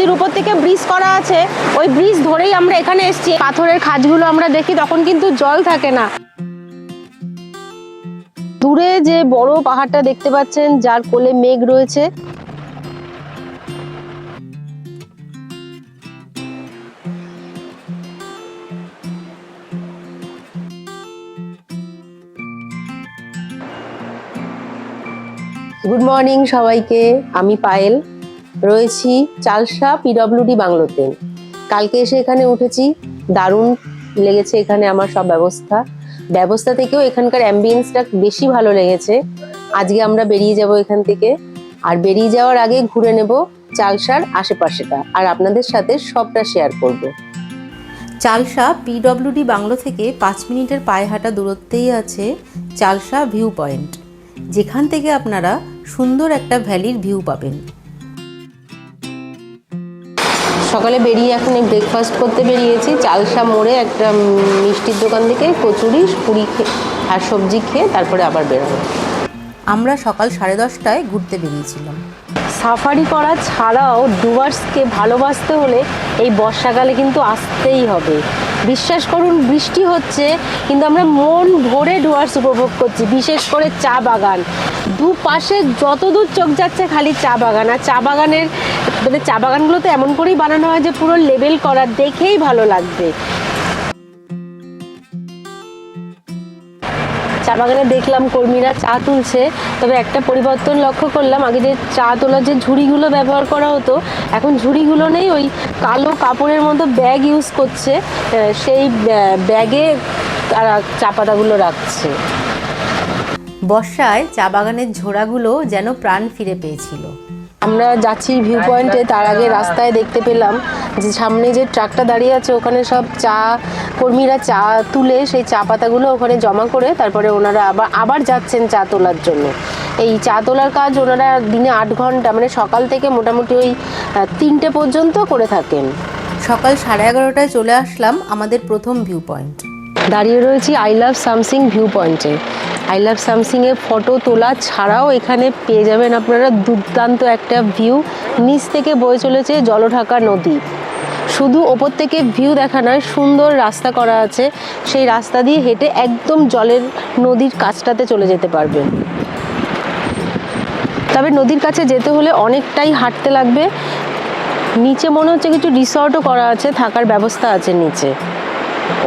নদীর উপর থেকে ব্রিজ করা আছে, ওই ব্রিজ ধরেই আমরা এখানে এসেছি। পাথরের খাঁজগুলো আমরা দেখি, তখন কিন্তু জল থাকে না। দূরে যে বড় পাহাড়টা দেখতে পাচ্ছেন, যার কোলে মেঘ রয়েছে, গুড মর্নিং সবাইকে, আমি পায়েল, রয়েছি চালসা পিডব্লিউডি বাংলোতে। কালকে এসে এখানে উঠেছি, দারুণ লেগেছে এখানে আমার সব ব্যবস্থা থেকেও এখানকার অ্যাম্বিয়েন্সটা বেশি ভালো লেগেছে। আজকে আমরা বেরিয়ে যাব এখান থেকে, আর বেরিয়ে যাওয়ার আগে ঘুরে নেব চালসার আশেপাশেটা, আর আপনাদের সাথে সবটা শেয়ার করব। চালসা পিডব্লিউডি বাংলো থেকে 5 মিনিটের পায়ে হাঁটা দূরত্বেই আছে চালসা ভিউ পয়েন্ট, যেখান থেকে আপনারা সুন্দর একটা ভ্যালির ভিউ পাবেন। সকালে বেরিয়ে এখন ব্রেকফাস্ট করতে বেরিয়েছি। চালসা মোড়ে একটা মিষ্টির দোকান থেকে কচুরি পুরি আর সবজি খেয়ে তারপরে আবার বেরোবো। আমরা সকাল 10:30টায় ঘুরতে বেরিয়েছিলাম। সাফারি করা ছাড়াও ডুয়ার্সকে ভালোবাসতে হলে এই বর্ষাকালে কিন্তু আসতেই হবে। বিশ্বাস করুন, বৃষ্টি হচ্ছে কিন্তু আমরা মন ভরে ডুয়ার্স উপভোগ করছি। বিশেষ করে চা বাগান, দুপাশে যতদূর চোখ যাচ্ছে খালি চা বাগান। আর চা বাগানের চা বাগানগুলো তো এমন করেই বানানো হয় যে পুরো লেবেল করা, দেখেই ভালো লাগবে। চা বাগানে দেখলাম কর্মীরা চা তুলছে, তবে একটা পরিবর্তন লক্ষ্য করলাম। আগে যে চা তোলার যে ঝুড়িগুলো ব্যবহার করা হতো, এখন ঝুড়িগুলো নেই, ওই কালো কাপড়ের মতো ব্যাগ ইউজ করছে, সেই ব্যাগে তারা চা পাতাগুলো রাখছে। বর্ষায় চা বাগানের ঝোড়াগুলো যেন প্রাণ ফিরে পেয়েছিল। আমরা যাচ্ছি ভিউ পয়েন্টে, তার আগে রাস্তায় দেখতে পেলাম যে সামনে যে ট্রাকটা দাঁড়িয়ে আছে, ওখানে সব চা কর্মীরা চা তুলে সেই চা পাতাগুলো ওখানে জমা করে তারপরে ওনারা আবার যাচ্ছেন চা তোলার জন্য। এই চা তোলার কাজ ওনারা দিনে 8 ঘন্টা, মানে সকাল থেকে মোটামুটি ওই 3টে পর্যন্ত করে থাকেন। সকাল 11:30টায় চলে আসলাম আমাদের প্রথম ভিউ পয়েন্ট। দাঁড়িয়ে রয়েছি আই লাভ সামসিং ভিউ পয়েন্টে। আই লাভ সামসিংয়ে ফটো তোলা ছাড়াও এখানে পেয়ে যাবেন আপনারা দুর্দান্ত একটা ভিউ। নিচ থেকে বয়ে চলেছে জলঢাকা নদী। শুধু ওপর থেকে ভিউ দেখা নয়, সুন্দর রাস্তা করা আছে, সেই রাস্তা দিয়ে হেঁটে একদম জলের নদীর কাছটাতে চলে যেতে পারবেন। তবে নদীর কাছে যেতে হলে অনেকটাই হাঁটতে লাগবে। নিচে মনে হচ্ছে কিছু রিসর্টও করা আছে, থাকার ব্যবস্থা আছে নিচে।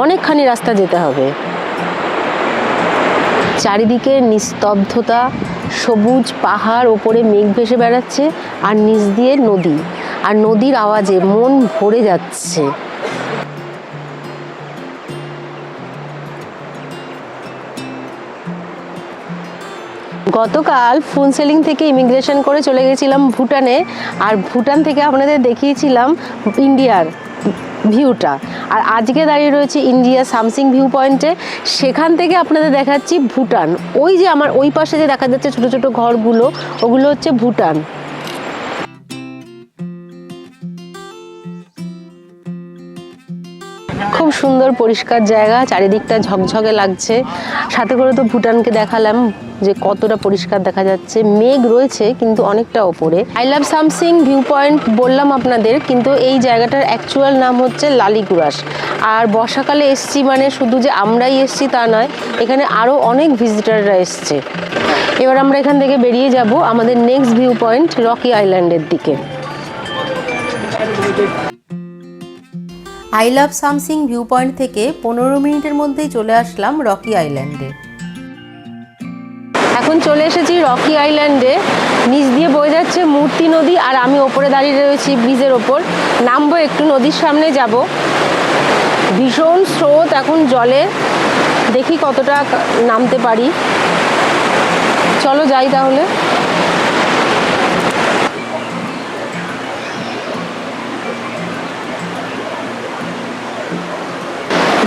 অনেকখানি রাস্তা যেতে হবে। চারিদিকে নিস্তব্ধতা, সবুজ পাহাড়, ওপরে মেঘ ভেসে বেড়াচ্ছে, আর নিচ দিয়ে নদী, আর নদীর আওয়াজে মন ভরে যাচ্ছে। গতকাল ফুনসেলিং থেকে ইমিগ্রেশন করে চলে গেছিলাম ভুটানে, আর ভুটান থেকে আপনাদের দেখিয়েছিলাম ইন্ডিয়ার ভিউটা। আর আজকে দাঁড়িয়ে রয়েছে ইন্ডিয়া সামসিং ভিউ পয়েন্টে, সেখান থেকে আপনাদের দেখাচ্ছি ভুটান। ওই যে আমার ওই পাশে যে দেখা যাচ্ছে ছোট ছোট ঘরগুলো, ওগুলো হচ্ছে ভুটান। খুব সুন্দর পরিষ্কার জায়গা, চারিদিকটা ঝকঝকে লাগছে। সাথে করে তো ভুটানকে দেখালাম যে কতটা পরিষ্কার দেখা যাচ্ছে। মেঘ রয়েছে কিন্তু অনেকটা ওপরে। I love Samsing view point বললাম আপনাদের, কিন্তু এই জায়গাটার অ্যাকচুয়াল নাম হচ্ছে লালিগুড়াস। আর বর্ষাকালে এসছি মানে শুধু যে আমরাই এসছি তা নয়, এখানে আরও অনেক ভিজিটাররা এসছে। এবার আমরা এখান থেকে বেরিয়ে যাব আমাদের নেক্সট ভিউ পয়েন্ট রকি আইল্যান্ডের দিকে। I love Samsing view point থেকে 15 মিনিটের মধ্যেই চলে আসলাম রকি আইল্যান্ডে। এখন চলে এসেছি রকি আইল্যান্ডে। নিচ দিয়ে বয়ে যাচ্ছে মূর্তি নদী, আর আমি ওপরে দাঁড়িয়ে রয়েছি ব্রিজের ওপর। নামবো একটু, নদীর সামনে যাব। ভীষণ স্রোত এখন জলে, দেখি কতটা নামতে পারি। চলো যাই তাহলে।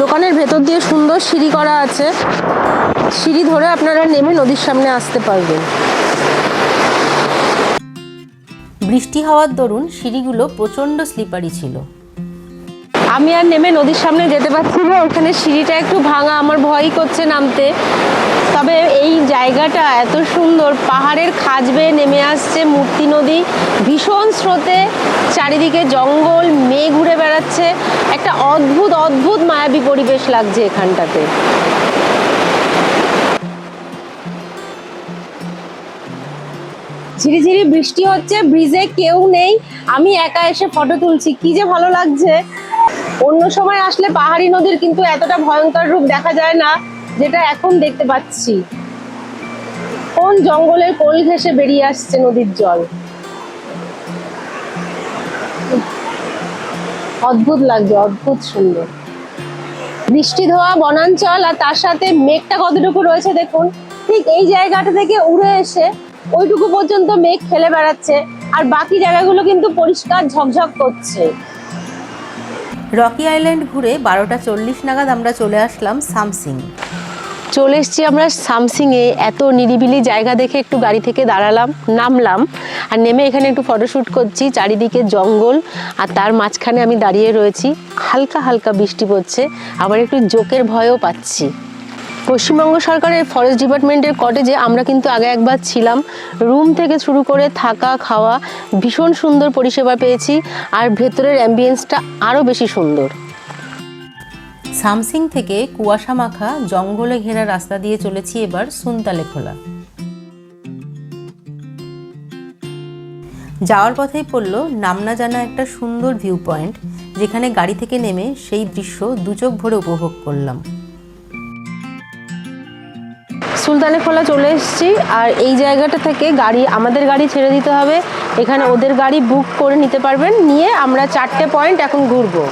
দোকানের ভেতর দিয়ে সুন্দর সিঁড়ি করা আছে, সিঁড়ি ধরে আপনারা নেমে নদীর সামনে আসতে পারবেন। বৃষ্টি হওয়ার দরুন সিঁড়িগুলো প্রচণ্ড স্লিপারি ছিল। আমি আর নেমে নদীর সামনে যেতে পারছি না, ওখানে সিঁড়িটা একটু ভাঙা, আমার ভয়ই করছে নামতে। তবে এই জায়গাটা এত সুন্দর, পাহাড়ের খাঁজ বেয়ে নেমে আসছে মূর্তি নদী, ভীষণ স্রোতে, চারিদিকে জঙ্গল, মেঘ ঘুরে বেড়াচ্ছে, একটা অদ্ভুত অদ্ভুত মায়াবী পরিবেশ লাগছে এখানটাতে। ঝিরিঝিরি বৃষ্টি হচ্ছে, ব্রিজে কেউ নেই, আমি একা এসে ফটো তুলছি, কি যে ভালো লাগছে। অন্য সময় আসলে পাহাড়ি নদীর কিন্তু এতটা ভয়ঙ্কর রূপ দেখা যায় না যেটা এখন দেখতে পাচ্ছি। কোন জঙ্গলের কোল ঘেঁষে বেরিয়ে আসছে নদীর জল, অদ্ভুত লাগছে, অদ্ভুত সুন্দর। বৃষ্টি ধোয়া বনাঞ্চল, আর তার সাথে মেঘটা কতটুকু রয়েছে দেখুন, ঠিক এই জায়গাটা থেকে উড়ে এসে ওইটুকু পর্যন্ত মেঘ খেলে বেড়াচ্ছে, আর বাকি জায়গাগুলো কিন্তু পরিষ্কার ঝকঝক করছে। রকি আইল্যান্ড ঘুরে 12:40 নাগাদ আমরা চলে আসলাম সামসিং। চলে এসছি আমরা সামসিংয়ে। এত নিরিবিলি জায়গা দেখে একটু গাড়ি থেকে নামলাম, আর নেমে এখানে একটু ফটোশ্যুট করছি। চারিদিকে জঙ্গল, আর তার মাঝখানে আমি দাঁড়িয়ে রয়েছি। হালকা হালকা বৃষ্টি পড়ছে, আবার একটু জোকের ভয়ও পাচ্ছি। পশ্চিমবঙ্গ সরকারের ফরেস্ট ডিপার্টমেন্টের কটেজে আমরা কিন্তু আগে একবার ছিলাম। রুম থেকে শুরু করে থাকা খাওয়া ভীষণ সুন্দর পরিষেবা পেয়েছি, আর ভেতরের অ্যাম্বিয়েন্সটা আরও বেশি সুন্দর। সামসিং থেকে কুয়াশা মাখা জঙ্গলে ঘেরা রাস্তা দিয়ে চলেছি এবার সুনতালেখোলা। যাওয়ার পথেই পড়ল নামনা জানা একটা সুন্দর ভিউ পয়েন্ট, যেখানে গাড়ি থেকে নেমে সেই দৃশ্য দুচোখ ভরে উপভোগ করলাম। সুলতানেখোলা চলে এসেছি, আর এই জায়গাটা থেকে আমাদের গাড়ি ছেড়ে দিতে হবে। এখানে ওদের গাড়ি বুক করে নিতে পারবেন, নিয়ে আমরা 4টে পয়েন্ট এখন ঘুরবো।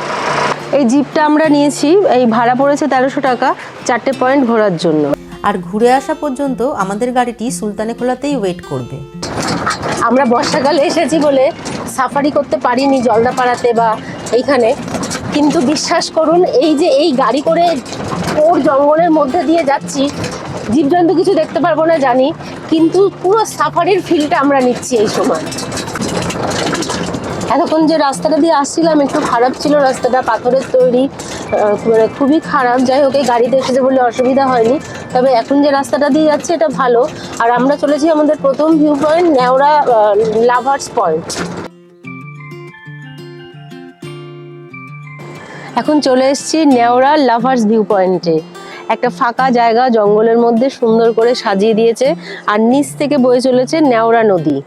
এই জিপটা আমরা নিয়েছি, এই ভাড়া পড়েছে 1300 টাকা 4টে পয়েন্ট ঘোরার জন্য। আর ঘুরে আসা পর্যন্ত আমাদের গাড়িটি সুলতানেখোলাতেই ওয়েট করবে। আমরা বর্ষাকালে এসেছি বলে সাফারি করতে পারিনি জলদাপাড়াতে বা এইখানে, কিন্তু বিশ্বাস করুন এই গাড়ি করে ওর জঙ্গলের মধ্যে দিয়ে যাচ্ছি, জীবজন্তু কিছু দেখতে পারবো না জানি, কিন্তু পুরো সাফারির ফিলটা আমরা নিচ্ছি এই সময়। এতক্ষণ যে রাস্তাটা দিয়ে আসছিলাম একটু খারাপ ছিল, রাস্তাটা পাথরের তৈরি, মানে খুবই খারাপ। যাই হোক, এই গাড়িতে এসেছে বলে অসুবিধা হয়নি, তবে এখন যে রাস্তাটা দিয়ে যাচ্ছে এটা ভালো। আর আমরা চলেছি আমাদের প্রথম view point, Neora lovers point. এখন চলে এসেছি নেওড়া লাভার্স ভিউ পয়েন্টে। একটা ফাঁকা জায়গা জঙ্গলের মধ্যে সুন্দর করে সাজিয়ে দিয়েছে, আর নিচ থেকে বয়ে চলেছে নেওড়া নদী।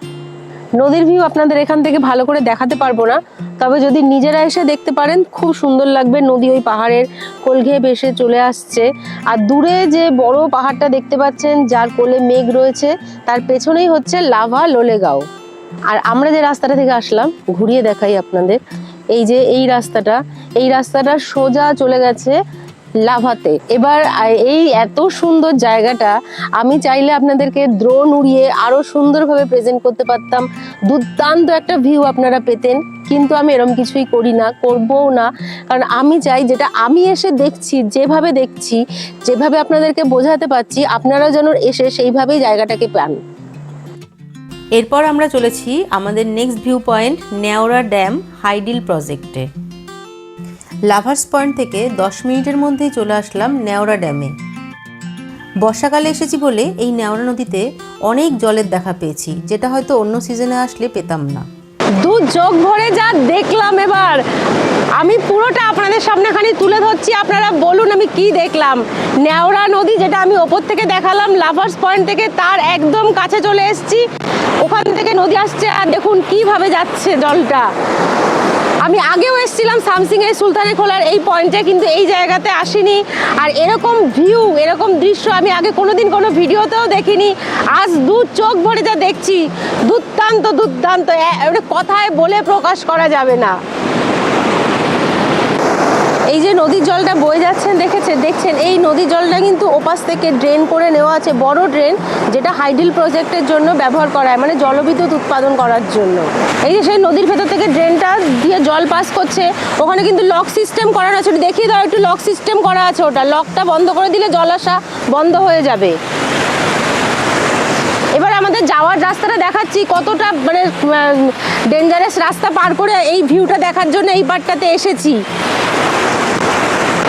নদীর ভিউ আপনাদের এখান থেকে ভালো করে দেখাতে পারবো না, তবে যদি নিজেরা এসে দেখতে পারেন খুব সুন্দর লাগবে। নদী ওই পাহাড়ের কোল ঘেয়ে ভেসে চলে আসছে, আর দূরে যে বড় পাহাড়টা দেখতে পাচ্ছেন যার কোলে মেঘ রয়েছে, তার পেছনেই হচ্ছে লাভা লোলেগাঁও। আর আমরা যে রাস্তাটা থেকে আসলাম, ঘুরিয়ে দেখাই আপনাদের। এই যে এই রাস্তাটা সোজা চলে গেছে লাভাতে। এবার এই এত সুন্দর জায়গাটা আমি চাইলে আপনাদেরকে ড্রোন উড়িয়ে আরো সুন্দরভাবে প্রেজেন্ট করতে পারতাম, দুর্দান্ত একটা ভিউ আপনারা পেতেন, কিন্তু আমি এরকম কিছুই করি না, করবও না। কারণ আমি চাই যেটা আমি এসে দেখছি, যেভাবে আপনাদেরকে বোঝাতে পারছি, আপনারা যেন এসে সেইভাবেই জায়গাটাকে পান। এরপর আমরা চলেছি আমাদের next view point Neora dam hydel প্রজেক্টে। লাভার্স পয়েন্ট থেকে 10 মিনিটের মধ্যেই চলে আসলাম নেওড়া ড্যামে। বর্ষাকালে এসেছি বলে এই নেওড়া নদীতে অনেক জলের দেখা পেয়েছি, যেটা হয়তো অন্য সিজনে আসলে পেতাম না। দু চোখ ভরে যা দেখলাম, এবার আমি পুরোটা আপনাদের সামনে খানি তুলে ধরছি, আপনারা বলুন আমি কি দেখলাম। নেওড়া নদী, যেটা আমি ওপর থেকে দেখালাম লাভার্স পয়েন্ট থেকে, তার একদম কাছে চলে এসেছি। ওখান থেকে নদী আসছে, আর দেখুন কিভাবে যাচ্ছে জলটা। আমি আগেও এসেছিলাম সামসিং এর সুলতানেখোলার এই পয়েন্টে, কিন্তু এই জায়গাতে আসিনি। আর এরকম ভিউ, এরকম দৃশ্য আমি আগে কোনোদিন কোনো ভিডিওতেও দেখিনি। আজ দু চোখ ভরে যা দেখছি, দুর্দান্ত দুর্দান্ত, কথায় বলে প্রকাশ করা যাবে না। এই যে নদীর জলটা বয়ে যাচ্ছেন দেখছেন, এই নদীর জলটা কিন্তু ওপাশ থেকে ড্রেন করে নেওয়া আছে, বড় ড্রেন, যেটা হাইডিল প্রজেক্টের জন্য ব্যবহার করা হয়, মানে জলবিদ্যুৎ উৎপাদন করার জন্য। এই যে সেই নদীর ভেতর থেকে ড্রেনটা দিয়ে জল পাস করছে, ওখানে কিন্তু লক সিস্টেম করা আছে, দেখিয়ে দাও একটু, লক সিস্টেম করা আছে, ওটা লকটা বন্ধ করে দিলে জল আসা বন্ধ হয়ে যাবে। এবার আমাদের যাওয়ার রাস্তাটা দেখাচ্ছি, কতটা মানে ডেঞ্জারাস রাস্তা পার করে এই ভিউটা দেখার জন্য এই পার্টটাতে এসেছি।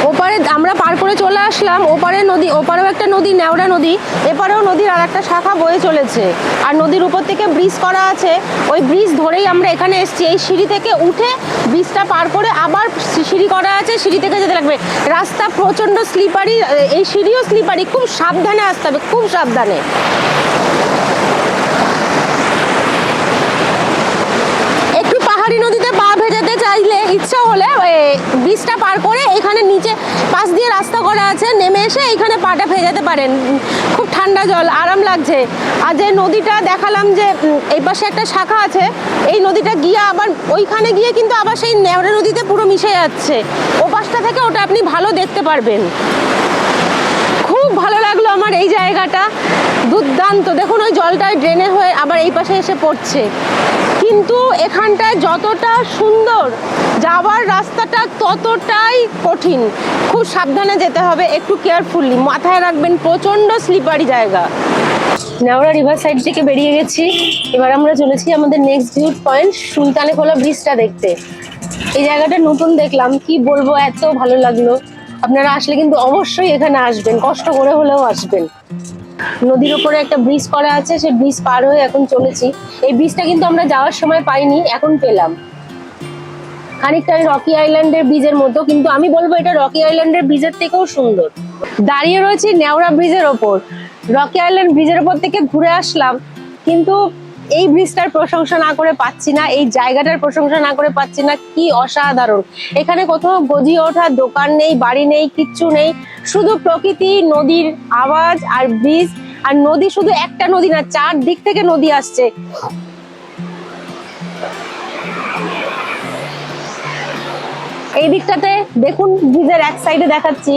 ওপারে আমরা পার করে চলে আসলাম, ওপারে নদী, ওপারেও একটা নদী নেওড়া নদী, এপারেও নদীর আর একটা শাখা বয়ে চলেছে। আর নদীর উপর থেকে ব্রিজ করা আছে, ওই ব্রিজ ধরেই আমরা এখানে এসেছি। এই সিঁড়ি থেকে উঠে ব্রিজটা পার করে আবার সিঁড়ি করা আছে, সিঁড়ি থেকে যেতে লাগবে। রাস্তা প্রচণ্ড স্লিপারি, এই সিঁড়িও স্লিপারি, খুব সাবধানে আসতে হবে, খুব সাবধানে। একটু পাহাড়ি নদীতে পা ভেজাতে চাইলে, ইচ্ছা হলে ব্রিজটা পার করে এখানে নিচে পাশ দিয়ে রাস্তা করা আছে, নেমে এসে এইখানে পাটা ভেজাতে পারেন। খুব ঠান্ডা জল, আরাম লাগছে। আর যে নদীটা দেখালাম যে এই পাশে একটা শাখা আছে, এই নদীটা গিয়ে আবার ওইখানে গিয়ে কিন্তু আবার সেই নেওড়া নদীতে পুরো মিশে যাচ্ছে। ও পাশটা থেকে ওটা আপনি ভালো দেখতে পারবেন। খুব ভালো লাগলো আমার এই জায়গাটা, দুর্দান্ত। দেখুন ওই জলটা ড্রেনে হয়ে আবার এই পাশে এসে পড়ছে। কিন্তু এখানটায় যতটা সুন্দর, যাওয়ার রাস্তাটা ততটাই কঠিন। খুব সাবধানে যেতে হবে, একটু কেয়ারফুলি, মাথায় রাখবেন প্রচণ্ড স্লিপারি জায়গা। নেওড়া রিভার সাইড থেকে বেরিয়ে গেছি, এবার আমরা চলেছি আমাদের নেক্সট ভিউ পয়েন্ট সুলতানে খোলা ব্রিজটা দেখতে। এই জায়গাটা নতুন দেখলাম, কি বলবো, এত ভালো লাগলো। আপনারা আসলে কিন্তু অবশ্যই এখানে আসবেন, কষ্ট করে হলেও আসবেন। নদীর উপরে একটা ব্রিজ করা আছে, সেই ব্রিজ পার হয়ে এখন চলেছি। এই ব্রিজটা কিন্তু আমরা যাওয়ার সময় পাইনি, এখন পেলাম। খানিকটা রকি আইল্যান্ডের ব্রিজের মতো, কিন্তু আমি বলবো এটা রকি আইল্যান্ডের ব্রিজের থেকেও সুন্দর। দাঁড়িয়ে রয়েছি নেওড়া ব্রিজের ওপর। রকি আইল্যান্ড ব্রিজের ওপর থেকে ঘুরে আসলাম, কিন্তু এই ব্রিজটার প্রশংসা না করে পাচ্ছি না, এই জায়গাটার প্রশংসা না করে পাচ্ছি না। কি অসাধারণ! এখানে কোথাও গজিয়ে ওঠা দোকান নেই, বাড়ি নেই, কিচ্ছু নেই, শুধু প্রকৃতি, নদীর আওয়াজ আর ব্রিজ। আর নদী শুধু একটা নদী না, চারদিক থেকে নদী আসছে। এই দিকটাতে দেখুন, ব্রিজের এক সাইডে দেখাচ্ছি,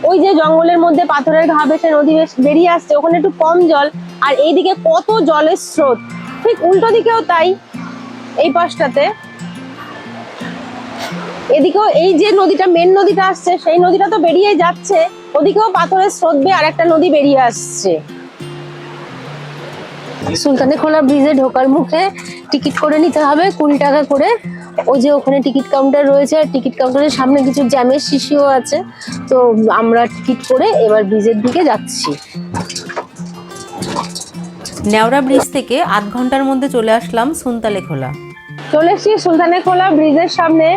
ওই যে জঙ্গলের মধ্যে পাথরের ঘা বেসে নদী বেরিয়ে আসছে, ওখানে একটু কম জল। আর এইদিকে কত জলের স্রোত, ঠিক উল্টো দিকেও তাই। এই পাশটাতে এদিকেও এই যে নদীটা, মেন নদীটা আসছে, সেই নদীটা তো বেরিয়ে যাচ্ছে, ওদিকেও পাথরের স্রোত বেয়ে আর একটা নদী বেরিয়ে আসছে। সুলতানে খোলা ব্রিজে ঢোকার মুখে টিকিট করে নিতে হবে 20 টাকা করে। ওই যে ওখানে টিকিট কাউন্টার রয়েছে, আর টিকিট কাউন্টারের সামনে কিছু জ্যামের শিশিও আছে। তো আমরা টিকিট করে এবার ব্রিজের দিকে যাচ্ছি। নেওড়া ব্রিজ থেকে আধ ঘন্টার মধ্যে চলে আসলাম সুনতালে খোলা। চলে এসেছি সুলতানে খোলা ব্রিজের সামনে।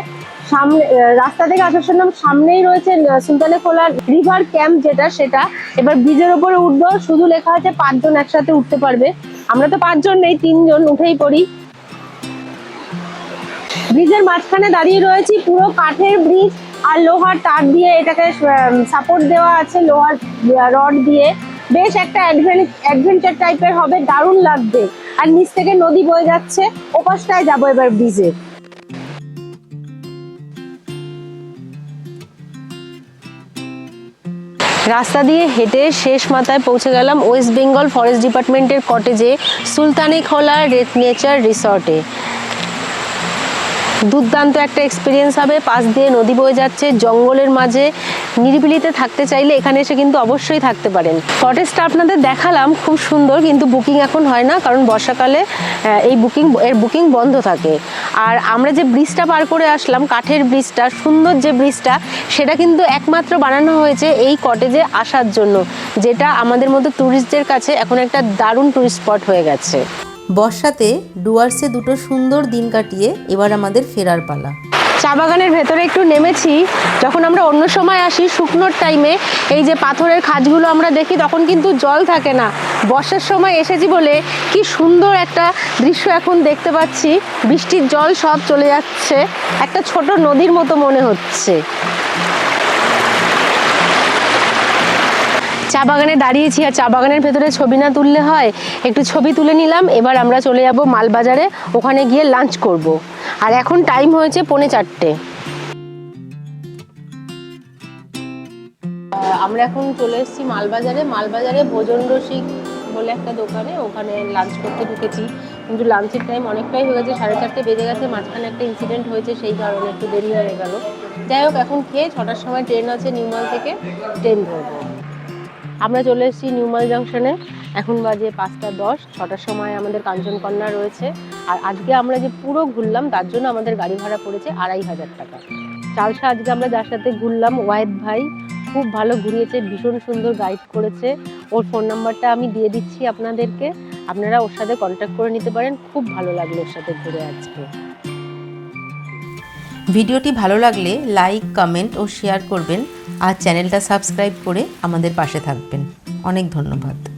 সামনে রাস্তা থেকে আসার সময় সামনেই রয়েছে সুলতানে খোলা রিভার ক্যাম্প, যেটা সেটা। এবার ব্রিজের উপরে উঠবো, শুধু লেখা আছে 5 জন একসাথে উঠতে পারবে। আমরা তো 5 জন নেই, 3 জন, উঠেই পড়ি। ব্রিজের মাঝখানে দাঁড়িয়ে রয়েছি, পুরো কাঠের ব্রিজ আর লোহার তার দিয়ে এটাকে সাপোর্ট দেওয়া আছে, লোহার রড দিয়ে। বেশ একটা অ্যাডভেঞ্চার টাইপের হবে, দারুণ লাগবে। আর নিচ থেকে নদী বয়ে যাচ্ছে, ওপাশটায় যাবো এবার ব্রিজে। রাস্তা দিয়ে হেঁটে শেষ মাথায় পৌঁছে গেলাম ওয়েস্ট বেঙ্গল ফরেস্ট ডিপার্টমেন্টের কটেজে, সুলতানে খোলা নেচার রিসর্টে। দুর্দান্ত একটা এক্সপিরিয়েন্স হবে। পাশ দিয়ে নদী বয়ে যাচ্ছে, জঙ্গলের মাঝে নিরিবিলিতে থাকতে চাইলে এখানে এসে কিন্তু অবশ্যই থাকতে পারেন। কটেজটা আপনাদের দেখালাম, খুব সুন্দর, কিন্তু বুকিং এখন হয় না, কারণ বর্ষাকালে এর বুকিং বন্ধ থাকে। আর আমরা যে ব্রিজটা পার করে আসলাম, কাঠের ব্রিজটা, সুন্দর যে ব্রিজটা, সেটা কিন্তু একমাত্র বানানো হয়েছে এই কটেজে আসার জন্য, যেটা আমাদের মতো ট্যুরিস্টদের কাছে এখন একটা দারুণ ট্যুরিস্ট স্পট হয়ে গেছে। বর্ষাতে ডুয়ার্সে দুটো সুন্দর দিন কাটিয়ে এবার আমাদের ফেরার পালা। চা বাগানের ভেতরে একটু নেমেছি। যখন আমরা অন্য সময় আসি শুকনোর টাইমে, এই যে পাথরের খাঁজগুলো আমরা দেখি, তখন কিন্তু জল থাকে না। বর্ষার সময় এসেছি বলে কি সুন্দর একটা দৃশ্য এখন দেখতে পাচ্ছি। বৃষ্টির জল সব চলে যাচ্ছে, একটা ছোট নদীর মতো মনে হচ্ছে। চা বাগানে দাঁড়িয়েছি, আর চা বাগানের ভেতরে ছবি না তুললে হয়, একটু ছবি তুলে নিলাম। এবার আমরা চলে যাব মালবাজারে, ওখানে গিয়ে লাঞ্চ করব। আর এখন টাইম হয়েছে 3:45। আমরা এখন চলে এসেছি মালবাজারে ভোজন রসিক বলে একটা দোকানে, ওখানে লাঞ্চ করতে ঢুকেছি। কিন্তু লাঞ্চের টাইম অনেকটাই হয়ে গেছে, 4:30 বেজে গেছে। মাঝখানে একটা ইনসিডেন্ট হয়েছে, সেই কারণে একটু দেরি হয়ে গেল। যাই হোক, এখন খেয়ে 6টার সময় ট্রেন আছে নিউমাল থেকে, ট্রেন ধরবো। আমরা চলে এসেছি নিউমাল জাংশনে, এখন বাজে 5:10। 6টার সময় আমাদের কাঞ্চনকন্যা রয়েছে। আর আজকে আমরা যে পুরো ঘুরলাম, তার জন্য আমাদের গাড়ি ভাড়া পড়েছে 2500 টাকা। চালসা আজকে আমরা যার সাথে ঘুরলাম, ওয়াহেদ ভাই, খুব ভালো ঘুরিয়েছে, ভীষণ সুন্দর গাইড করেছে। ওর ফোন নাম্বারটা আমি দিয়ে দিচ্ছি আপনাদেরকে, আপনারা ওর সাথে কন্ট্যাক্ট করে নিতে পারেন। খুব ভালো লাগলো ওর সাথে ঘুরে আজকে। ভিডিওটি ভালো লাগলে লাইক, কমেন্ট ও শেয়ার করবেন আর চ্যানেলটা সাবস্ক্রাইব করে আমাদের পাশে থাকবেন। অনেক ধন্যবাদ।